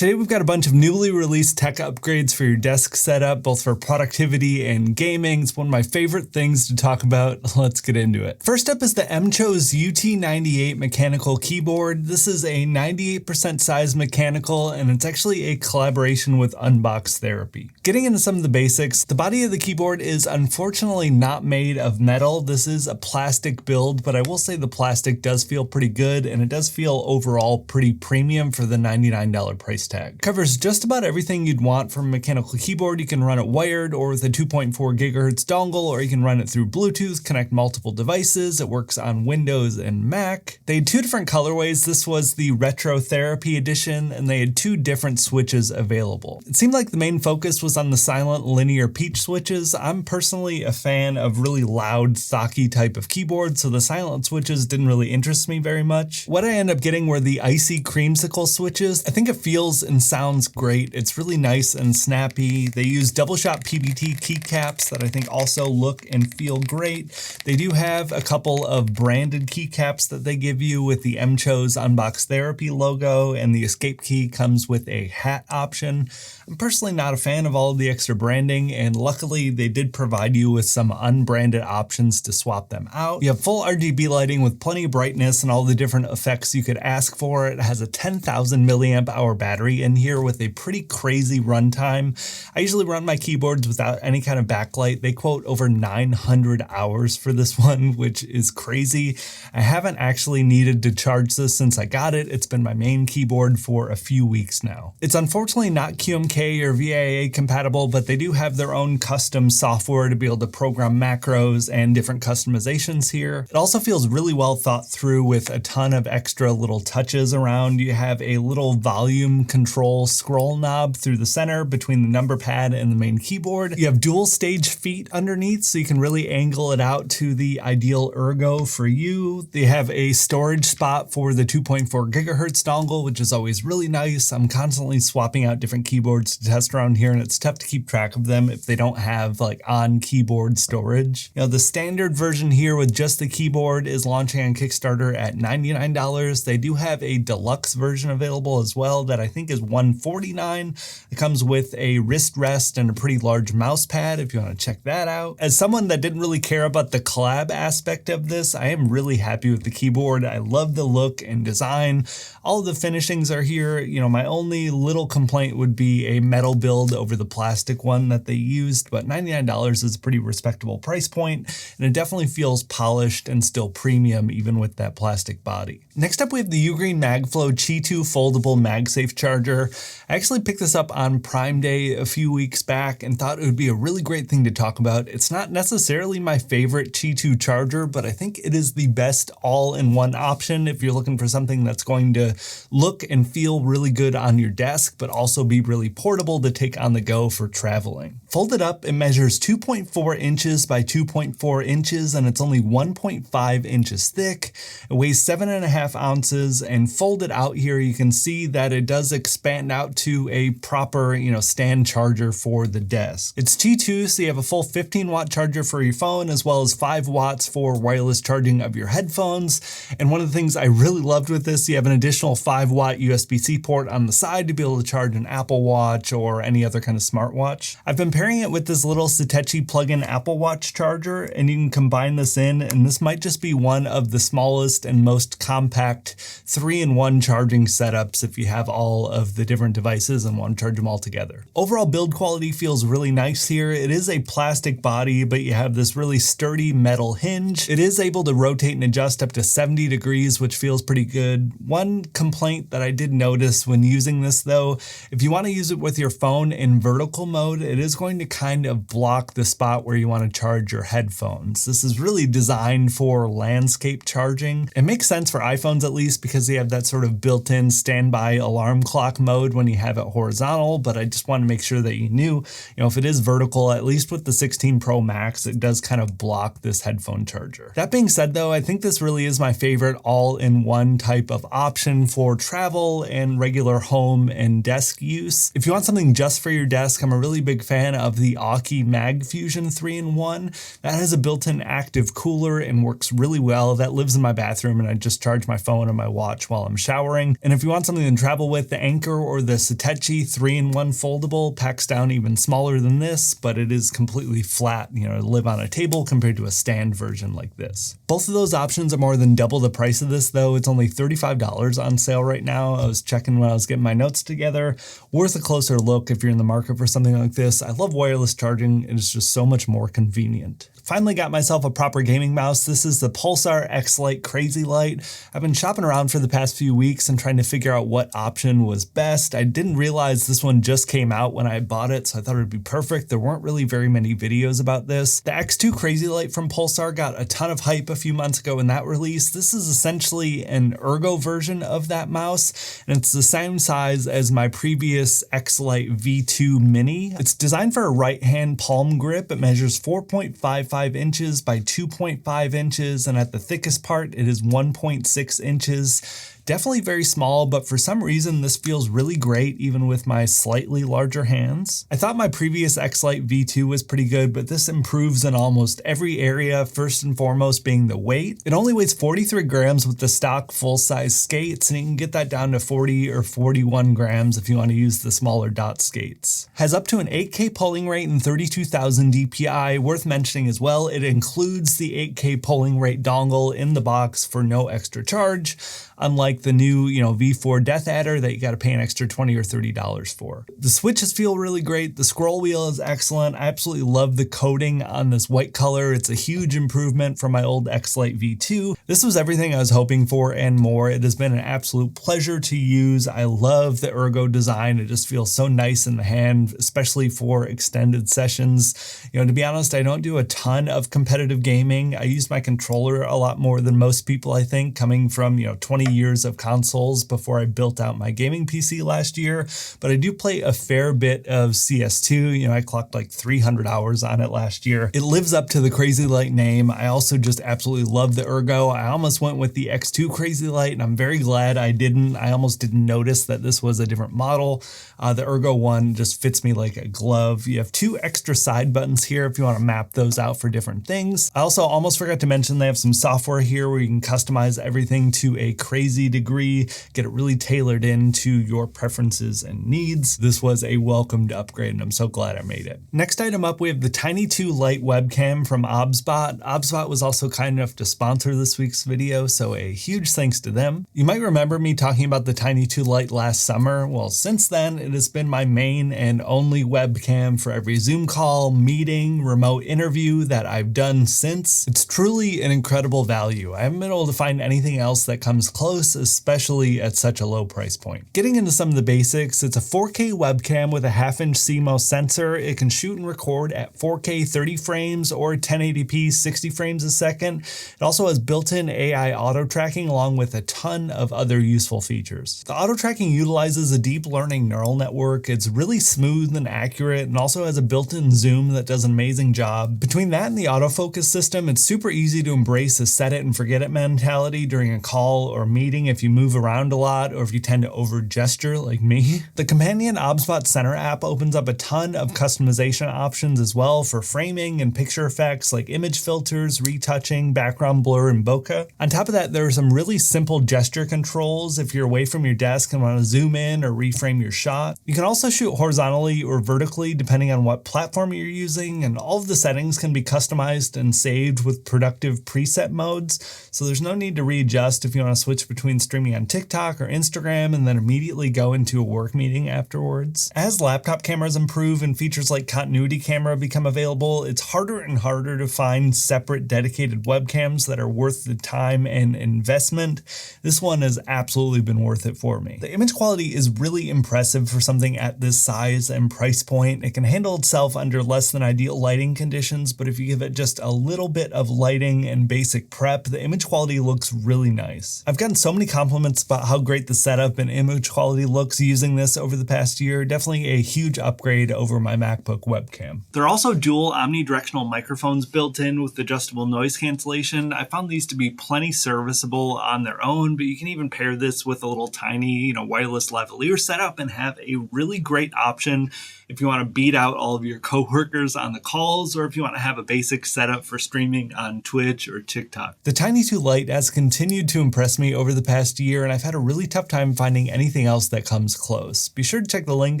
Today we've got a bunch of newly released tech upgrades for your desk setup, both for productivity and gaming. It's one of my favorite things to talk about. Let's get into it. First up is the MCHOSE UT98 mechanical keyboard. This is a 98% size mechanical, and it's actually a collaboration with Unbox Therapy. Getting into some of the basics, the body of the keyboard is unfortunately not made of metal. This is a plastic build, but I will say the plastic does feel pretty good, and it does feel overall pretty premium for the $99 price tag. Covers just about everything you'd want from a mechanical keyboard. You can run it wired or with a 2.4 gigahertz dongle, or you can run it through Bluetooth, connect multiple devices. It works on Windows and Mac. They had two different colorways. This was the Retro Therapy edition, and they had two different switches available. It seemed like the main focus was on the silent linear peach switches. I'm personally a fan of really loud, thocky type of keyboards, so the silent switches didn't really interest me very much. What I ended up getting were the icy creamsicle switches. I think it feels and sounds great. It's really nice and snappy. They use double shot PBT keycaps that I think also look and feel great. They do have a couple of branded keycaps that they give you with the MCHOSE Unbox Therapy logo, and the escape key comes with a hat option. I'm personally not a fan of all of the extra branding, and luckily they did provide you with some unbranded options to swap them out. You have full RGB lighting with plenty of brightness and all the different effects you could ask for. It has a 10,000 milliamp hour battery in here with a pretty crazy runtime. I usually run my keyboards without any kind of backlight. They quote over 900 hours for this one, which is crazy. I haven't actually needed to charge this since I got it. It's been my main keyboard for a few weeks now. It's unfortunately not QMK or VIA compatible, but they do have their own custom software to be able to program macros and different customizations here. It also feels really well thought through with a ton of extra little touches around. You have a little volume control scroll knob through the center between the number pad and the main keyboard. You have dual stage feet underneath, so you can really angle it out to the ideal ergo for you. They have a storage spot for the 2.4 gigahertz dongle, which is always really nice. I'm constantly swapping out different keyboards to test around here, and it's tough to keep track of them if they don't have like on keyboard storage. You know, the standard version here with just the keyboard is launching on Kickstarter at $99. They do have a deluxe version available as well that I think is $149. It comes with a wrist rest and a pretty large mouse pad if you want to check that out. As someone that didn't really care about the collab aspect of this, I am really happy with the keyboard. I love the look and design. All of the finishings are here. You know, my only little complaint would be a metal build over the plastic one that they used, but $99 is a pretty respectable price point, and it definitely feels polished and still premium even with that plastic body. Next up, we have the UGREEN MagFlow Qi 2 foldable MagSafe charger. I actually picked this up on Prime Day a few weeks back and thought it would be a really great thing to talk about. It's not necessarily my favorite Qi 2 charger, but I think it is the best all-in-one option if you're looking for something that's going to look and feel really good on your desk, but also be really portable to take on the go for traveling. Folded up, it measures 2.4 inches by 2.4 inches, and it's only 1.5 inches thick. It weighs 7.5 ounces, and folded out here, you can see that it does expand out to a proper, stand charger for the desk. It's Qi 2, so you have a full 15-watt charger for your phone, as well as 5 watts for wireless charging of your headphones. And one of the things I really loved with this, you have an additional 5-watt USB-C port on the side to be able to charge an Apple Watch or any other kind of smartwatch. I've been pairing it with this little Satechi plug-in Apple Watch charger, and you can combine this in, and this might just be one of the smallest and most compact 3-in-1 charging setups if you have all of the different devices and want to charge them all together. Overall build quality feels really nice here. It is a plastic body, but you have this really sturdy metal hinge. It is able to rotate and adjust up to 70 degrees, which feels pretty good. One complaint that I did notice when using this though, if you want to use it with your phone in vertical mode, it is going to kind of block the spot where you want to charge your headphones. This is really designed for landscape charging. It makes sense for iPhones at least because they have that sort of built-in standby alarm clock mode when you have it horizontal, but I just want to make sure that you knew, if it is vertical, at least with the 16 Pro Max, it does kind of block this headphone charger. That being said though, I think this really is my favorite all-in-one type of option for travel and regular home and desk use. If you want something just for your desk, I'm a really big fan of the Aukey MagFusion 3-in-1. That has a built-in active cooler and works really well. That lives in my bathroom, and I just charge my phone and my watch while I'm showering. And if you want something to travel with, the Anchor or the Satechi 3-in-1 foldable packs down even smaller than this, but it is completely flat, to live on a table compared to a stand version like this. Both of those options are more than double the price of this though. It's only $35 on sale right now. I was checking when I was getting my notes together. Worth a closer look if you're in the market for something like this. I love wireless charging. It is just so much more convenient. Finally got myself a proper gaming mouse. This is the Pulsar Xlite Crazylight. I've been shopping around for the past few weeks and trying to figure out what option was best. I didn't realize this one just came out when I bought it, so I thought it would be perfect. There weren't really very many videos about this. The X2 Crazylight from Pulsar got a ton of hype a few months ago in that release. This is essentially an ergo version of that mouse, and it's the same size as my previous Xlite V2 Mini. It's designed for a right-hand palm grip. It measures 4.55 inches by 2.5 inches, and at the thickest part, it is 1.6 inches. Definitely very small, but for some reason this feels really great even with my slightly larger hands. I thought my previous Xlite V2 was pretty good, but this improves in almost every area, first and foremost being the weight. It only weighs 43 grams with the stock full-size skates, and you can get that down to 40 or 41 grams if you want to use the smaller dot skates. Has up to an 8K polling rate and 32,000 DPI. Worth mentioning as well, it includes the 8K polling rate dongle in the box for no extra charge, unlike the new, V4 Death Adder that you got to pay an extra $20 or $30 for. The switches feel really great. The scroll wheel is excellent. I absolutely love the coating on this white color. It's a huge improvement from my old Xlite V2. This was everything I was hoping for and more. It has been an absolute pleasure to use. I love the ergo design. It just feels so nice in the hand, especially for extended sessions. To be honest, I don't do a ton of competitive gaming. I use my controller a lot more than most people, I think, coming from, 20 years of consoles before I built out my gaming PC last year, but I do play a fair bit of CS2. I clocked like 300 hours on it last year. It lives up to the Crazylight name. I also just absolutely love the ergo. I almost went with the X2 Crazylight, and I'm very glad I didn't. I almost didn't notice that this was a different model. The ergo one just fits me like a glove. You have two extra side buttons here if you want to map those out for different things. I also almost forgot to mention they have some software here where you can customize everything to a crazy degree, get it really tailored into your preferences and needs. This was a welcomed upgrade, and I'm so glad I made it. Next item up, we have the Tiny 2 Lite webcam from OBSBOT. OBSBOT was also kind enough to sponsor this week's video, so a huge thanks to them. You might remember me talking about the Tiny 2 Lite last summer. Well, since then, it has been my main and only webcam for every Zoom call, meeting, remote interview that I've done since. It's truly an incredible value. I haven't been able to find anything else that comes close, especially at such a low price point. Getting into some of the basics, it's a 4K webcam with a 1/2-inch CMOS sensor. It can shoot and record at 4K 30 frames or 1080p 60 frames a second. It also has built-in AI auto tracking along with a ton of other useful features. The auto tracking utilizes a deep learning neural network. It's really smooth and accurate, and also has a built-in zoom that does an amazing job. Between that and the autofocus system, it's super easy to embrace a set it and forget it mentality during a call or meeting if you move around a lot or if you tend to over gesture like me. The companion OBSBOT Center app opens up a ton of customization options as well for framing and picture effects like image filters, retouching, background blur, and bokeh. On top of that, there are some really simple gesture controls if you're away from your desk and want to zoom in or reframe your shot. You can also shoot horizontally or vertically depending on what platform you're using, and all of the settings can be customized and saved with productive preset modes, so there's no need to readjust if you want to switch between streaming on TikTok or Instagram and then immediately go into a work meeting afterwards. As laptop cameras improve and features like continuity camera become available, it's harder and harder to find separate dedicated webcams that are worth the time and investment. This one has absolutely been worth it for me. The image quality is really impressive for something at this size and price point. It can handle itself under less than ideal lighting conditions, but if you give it just a little bit of lighting and basic prep, the image quality looks really nice. I've gotten so many compliments about how great the setup and image quality looks using this over the past year. Definitely a huge upgrade over my MacBook webcam. There are also dual omnidirectional microphones built in with adjustable noise cancellation. I found these to be plenty serviceable on their own, but you can even pair this with a little tiny, wireless lavalier setup and have a really great option if you want to beat out all of your coworkers on the calls, or if you want to have a basic setup for streaming on Twitch or TikTok. The Tiny 2 Lite has continued to impress me over the past year, and I've had a really tough time finding anything else that comes close. Be sure to check the link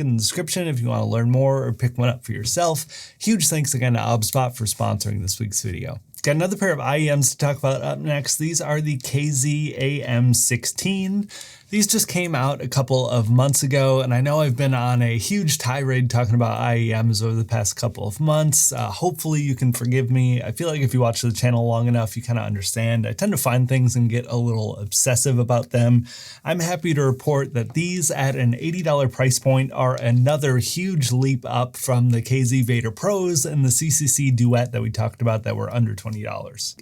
in the description if you want to learn more or pick one up for yourself. Huge thanks again to OBSBOT for sponsoring this week's video. Got another pair of IEMs to talk about up next. These are the KZAM16. These just came out a couple of months ago, and I know I've been on a huge tirade talking about IEMs over the past couple of months. Hopefully you can forgive me. I feel like if you watch the channel long enough, you kind of understand. I tend to find things and get a little obsessive about them. I'm happy to report that these at an $80 price point are another huge leap up from the KZ Vader Pros and the CCC Duet that we talked about that were under $20.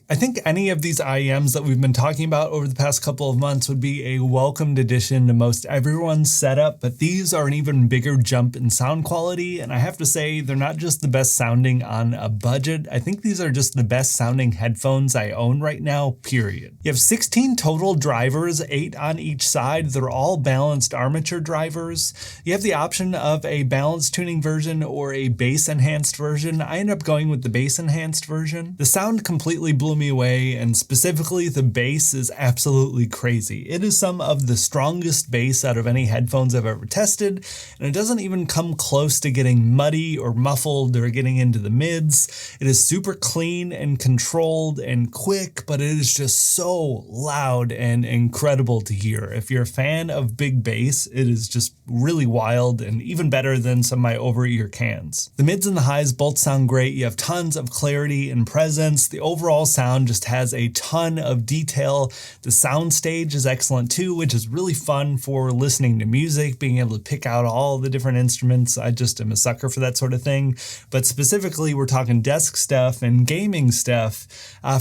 I think any of these IEMs that we've been talking about over the past couple of months would be a welcomed addition to most everyone's setup, but these are an even bigger jump in sound quality, and I have to say they're not just the best sounding on a budget. I think these are just the best sounding headphones I own right now, period. You have 16 total drivers, 8 on each side. They're all balanced armature drivers. You have the option of a balance tuning version or a bass enhanced version. I end up going with the bass enhanced version. The sound completely blew me away, and specifically the bass is absolutely crazy. It is some of the strongest bass out of any headphones I've ever tested, and it doesn't even come close to getting muddy or muffled or getting into the mids. It is super clean and controlled and quick, but it is just so loud and incredible to hear. If you're a fan of big bass, it is just really wild and even better than some of my over-ear cans. The mids and the highs both sound great. You have tons of clarity and presence. The overall sound just has a ton of detail. The sound stage is excellent too, which is really fun for listening to music, being able to pick out all the different instruments. I just am a sucker for that sort of thing. But specifically, we're talking desk stuff and gaming stuff.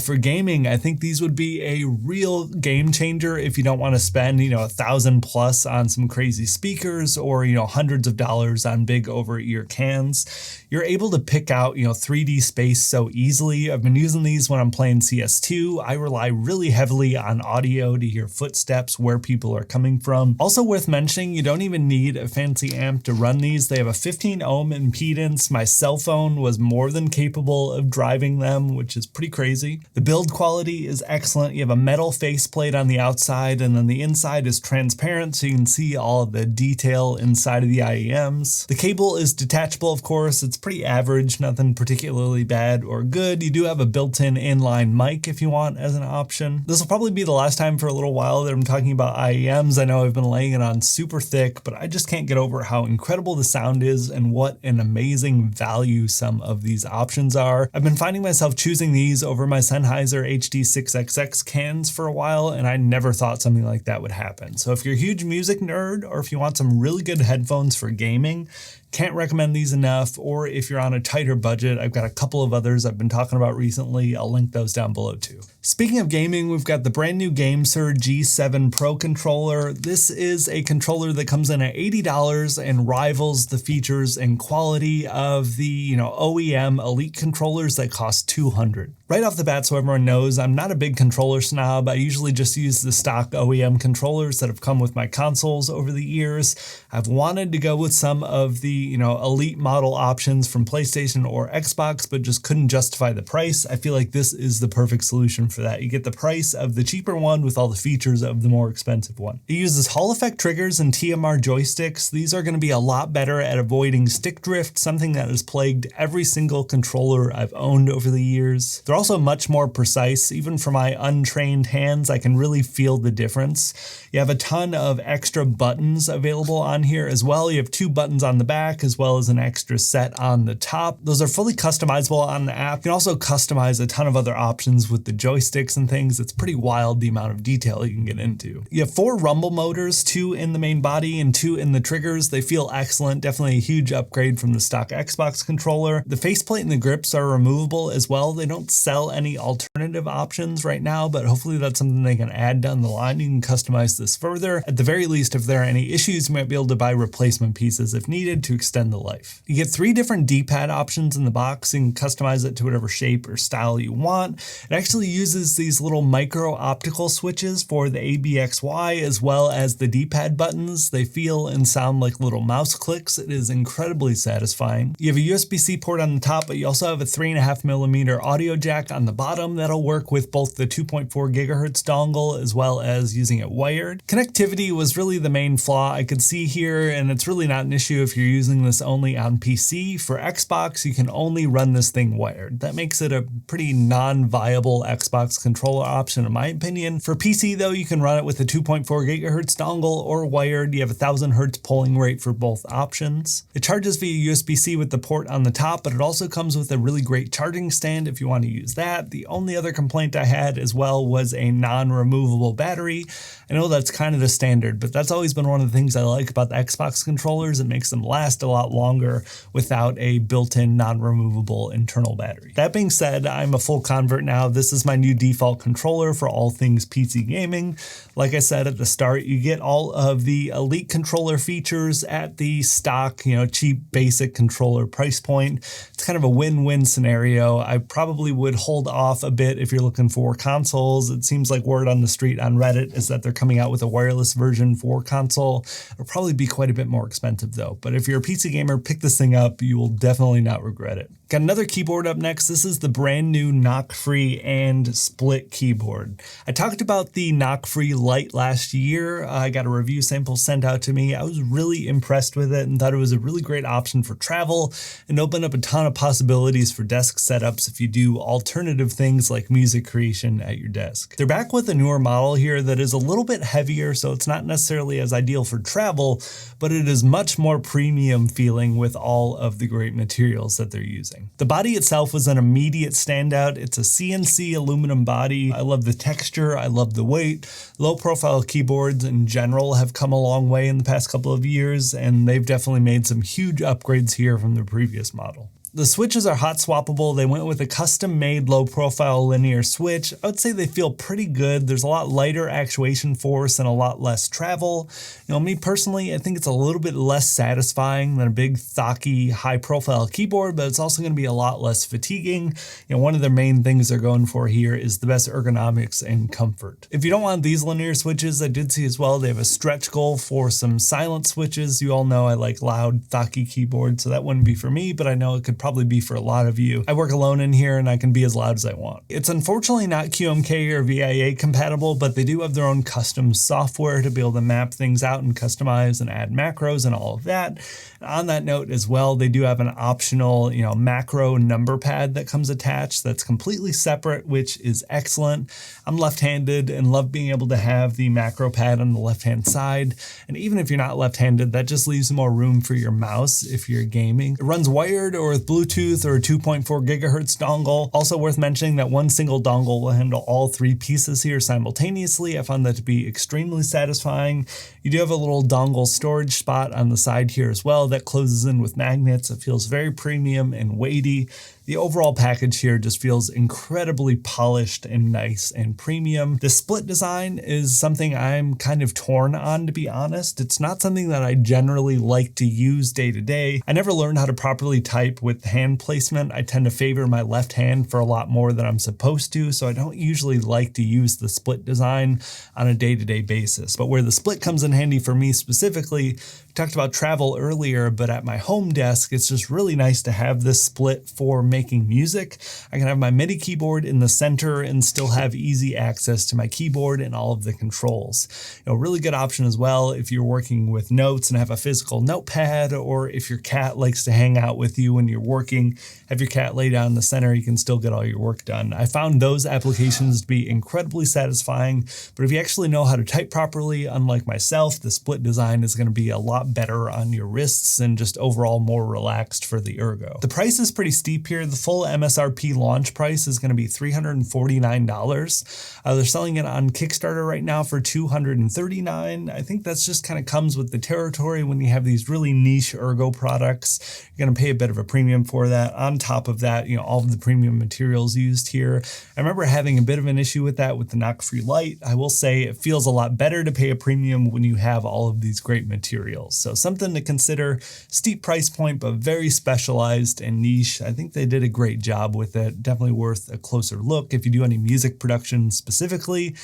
For gaming, I think these would be a real game changer if you don't want to spend, $1,000+ on some crazy speakers or, hundreds of dollars on big over-ear cans. You're able to pick out, 3D space so easily. I've been using these when I'm playing CS2. I rely really heavily on audio to hear footsteps, where people are coming from. Also worth mentioning, you don't even need a fancy amp to run these. They have a 15 ohm impedance. My cell phone was more than capable of driving them, which is pretty crazy. The build quality is excellent. You have a metal faceplate on the outside, and then the inside is transparent, so you can see all of the detail inside of the IEMs. The cable is detachable, of course. It's pretty average, nothing particularly bad or good. You do have a built-in inline mic if you want as an option. This will probably be the last time for a little while that I'm talking about IEMs. I know I've been laying it on super thick, but I just can't get over how incredible the sound is and what an amazing value some of these options are. I've been finding myself choosing these over my Sennheiser HD6XX cans for a while, and I never thought something like that would happen. So if you're a huge music nerd, or if you want some really good headphones for gaming, can't recommend these enough. Or if you're on a tighter budget, I've got a couple of others I've been talking about recently. I'll link those down below too. Speaking of gaming, we've got the brand new Gamesir G7 Pro Controller. This is a controller that comes in at $80 and rivals the features and quality of the OEM Elite controllers that cost $200. Right off the bat, so everyone knows, I'm not a big controller snob. I usually just use the stock OEM controllers that have come with my consoles over the years. I've wanted to go with some of the Elite model options from PlayStation or Xbox, but just couldn't justify the price. I feel like this is the perfect solution for that. You get the price of the cheaper one with all the features of the more expensive one. It uses Hall effect triggers and TMR joysticks. These are going to be a lot better at avoiding stick drift, something that has plagued every single controller I've owned over the years. They're also much more precise. Even for my untrained hands, I can really feel the difference. You have a ton of extra buttons available on here as well. You have 2 buttons on the back as well as an extra set on the top. Those are fully customizable on the app. You can also customize a ton of other options with the joysticks and things. It's pretty wild the amount of detail you can get into. You have 4 rumble motors, 2 in the main body and 2 in the triggers. They feel excellent. Definitely a huge upgrade from the stock Xbox controller. The faceplate and the grips are removable as well. They don't sell any alternative options right now, but hopefully that's something they can add down the line. You can customize this further. At the very least, if there are any issues, you might be able to buy replacement pieces if needed to extend the life. You get 3 different D-pad options in the box. You can customize it to whatever shape or style you want. It actually uses these little micro optical switches for the ABXY as well as the D-pad buttons. They feel and sound like little mouse clicks. It is incredibly satisfying. You have a USB-C port on the top, but you also have a 3.5mm audio jack jack on the bottom that'll work with both the 2.4 gigahertz dongle as well as using it wired. Connectivity was really the main flaw I could see here, and it's really not an issue if you're using this only on PC. For Xbox, you can only run this thing wired. That makes it a pretty non-viable Xbox controller option in my opinion. For PC though, you can run it with a 2.4 gigahertz dongle or wired. You have 1000 hertz polling rate for both options. It charges via USB-C with the port on the top, but it also comes with a really great charging stand if you want to use that. The only other complaint I had as well was a non-removable battery. I know that's kind of the standard, but that's always been one of the things I like about the Xbox controllers. It makes them last a lot longer without a built-in non-removable internal battery. That being said, I'm a full convert now. This is my new default controller for all things PC gaming. Like I said at the start, you get all of the Elite controller features at the stock, cheap basic controller price point. It's kind of a win-win scenario. I probably would hold off a bit if you're looking for consoles. It seems like word on the street on Reddit is that they're coming out with a wireless version for console. It'll probably be quite a bit more expensive though. But if you're a PC gamer, pick this thing up. You will definitely not regret it. Got another keyboard up next. This is the brand new NocFree and split keyboard. I talked about the NocFree Lite last year. I got a review sample sent out to me. I was really impressed with it and thought it was a really great option for travel and opened up a ton of possibilities for desk setups if you do alternative things like music creation at your desk. They're back with a newer model here that is a little bit heavier, so it's not necessarily as ideal for travel, but it is much more premium feeling with all of the great materials that they're using. The body itself was an immediate standout. It's a CNC aluminum body. I love the texture. I love the weight. Low profile keyboards in general have come a long way in the past couple of years, and they've definitely made some huge upgrades here from the previous model. The switches are hot swappable. They went with a custom made low profile linear switch. I would say they feel pretty good. There's a lot lighter actuation force and a lot less travel. Me personally, I think it's a little bit less satisfying than a big thocky high profile keyboard, but it's also going to be a lot less fatiguing. One of the main things they're going for here is the best ergonomics and comfort. If you don't want these linear switches, I did see as well, they have a stretch goal for some silent switches. You all know I like loud thocky keyboards, so that wouldn't be for me, but I know it could probably be for a lot of you. I work alone in here and I can be as loud as I want. It's unfortunately not QMK or VIA compatible, but they do have their own custom software to be able to map things out and customize and add macros and all of that. On that note as well, they do have an optional, macro number pad that comes attached that's completely separate, which is excellent. I'm left-handed and love being able to have the macro pad on the left-hand side. And even if you're not left-handed, that just leaves more room for your mouse if you're gaming. It runs wired or with Bluetooth or a 2.4 gigahertz dongle. Also worth mentioning that one single dongle will handle all three pieces here simultaneously. I found that to be extremely satisfying. You do have a little dongle storage spot on the side here as well that closes in with magnets. It feels very premium and weighty. The overall package here just feels incredibly polished and nice and premium. The split design is something I'm kind of torn on, to be honest. It's not something that I generally like to use day to day. I never learned how to properly type with hand placement. I tend to favor my left hand for a lot more than I'm supposed to, so I don't usually like to use the split design on a day-to-day basis. But where the split comes in handy for me specifically, we talked about travel earlier, but at my home desk, it's just really nice to have this split for making music. I can have my MIDI keyboard in the center and still have easy access to my keyboard and all of the controls. Really good option as well if you're working with notes and have a physical notepad, or if your cat likes to hang out with you when you're working, have your cat lay down in the center, you can still get all your work done. I found those applications to be incredibly satisfying, but if you actually know how to type properly, unlike myself, the split design is going to be a lot better on your wrists and just overall more relaxed for the ergo. The price is pretty steep here. The full MSRP launch price is going to be $349. They're selling it on Kickstarter right now for $239. I think that's just kind of comes with the territory when you have these really niche ergo products. You're going to pay a bit of a premium for that. On top of that, all of the premium materials used here. I remember having a bit of an issue with that with the NocFree Lite. I will say it feels a lot better to pay a premium when you have all of these great materials. So something to consider. Steep price point, but very specialized and niche. I think they did a great job with it. Definitely worth a closer look if you do any music production specifically,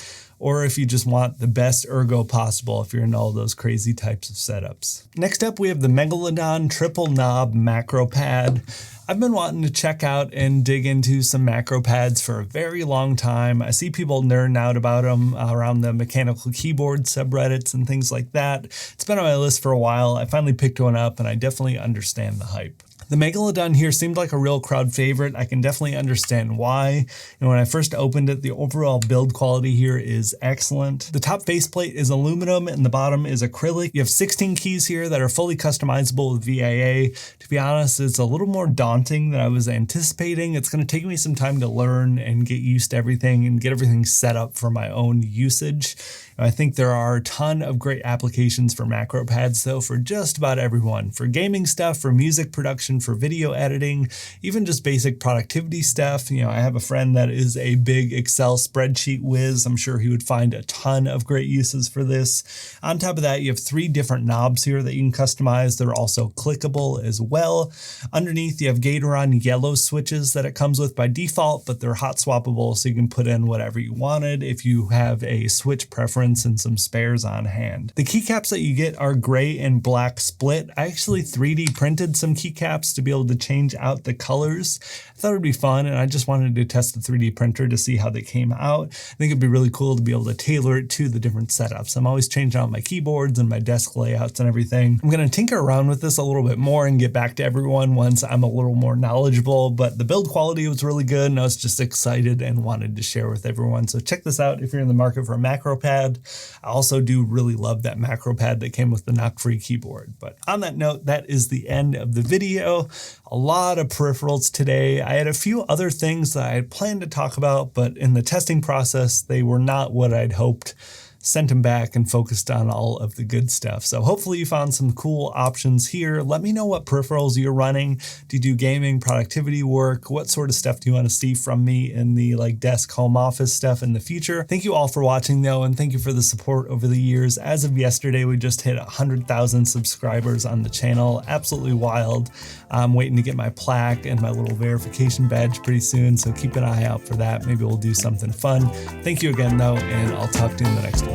or if you just want the best ergo possible if you're in all those crazy types of setups. Next up, we have the Megalodon triple knob macro pad. I've been wanting to check out and dig into some macro pads for a very long time. I see people nerding out about them around the mechanical keyboard subreddits and things like that. It's been on my list for a while. I finally picked one up and I definitely understand the hype. The Megalodon here seemed like a real crowd favorite. I can definitely understand why. And when I first opened it, the overall build quality here is excellent. The top faceplate is aluminum and the bottom is acrylic. You have 16 keys here that are fully customizable with VIA. To be honest, it's a little more daunting than I was anticipating. It's going to take me some time to learn and get used to everything and get everything set up for my own usage. I think there are a ton of great applications for macro pads though, for just about everyone. For gaming stuff, for music production, for video editing, even just basic productivity stuff. You know, I have a friend that is a big Excel spreadsheet whiz. I'm sure he would find a ton of great uses for this. On top of that, you have 3 different knobs here that you can customize. They're also clickable as well. Underneath, you have Gatoron yellow switches that it comes with by default, but they're hot swappable, so you can put in whatever you wanted if you have a switch preference and some spares on hand. The keycaps that you get are gray and black split. I actually 3D printed some keycaps to be able to change out the colors. I thought it would be fun and I just wanted to test the 3D printer to see how they came out. I think it'd be really cool to be able to tailor it to the different setups. I'm always changing out my keyboards and my desk layouts and everything. I'm going to tinker around with this a little bit more and get back to everyone once I'm a little more knowledgeable, but the build quality was really good and I was just excited and wanted to share with everyone. So check this out if you're in the market for a macro pad. I also do really love that macro pad that came with the NocFree keyboard. But on that note, that is the end of the video. A lot of peripherals today. I had a few other things that I had planned to talk about, but in the testing process, they were not what I'd hoped. Sent them back and focused on all of the good stuff. So hopefully you found some cool options here. Let me know what peripherals you're running. Do you do gaming, productivity work? What sort of stuff do you want to see from me in the desk home office stuff in the future? Thank you all for watching though, and thank you for the support over the years. As of yesterday, we just hit 100,000 subscribers on the channel. Absolutely wild. I'm waiting to get my plaque and my little verification badge pretty soon, so keep an eye out for that. Maybe we'll do something fun. Thank you again though, and I'll talk to you in the next one.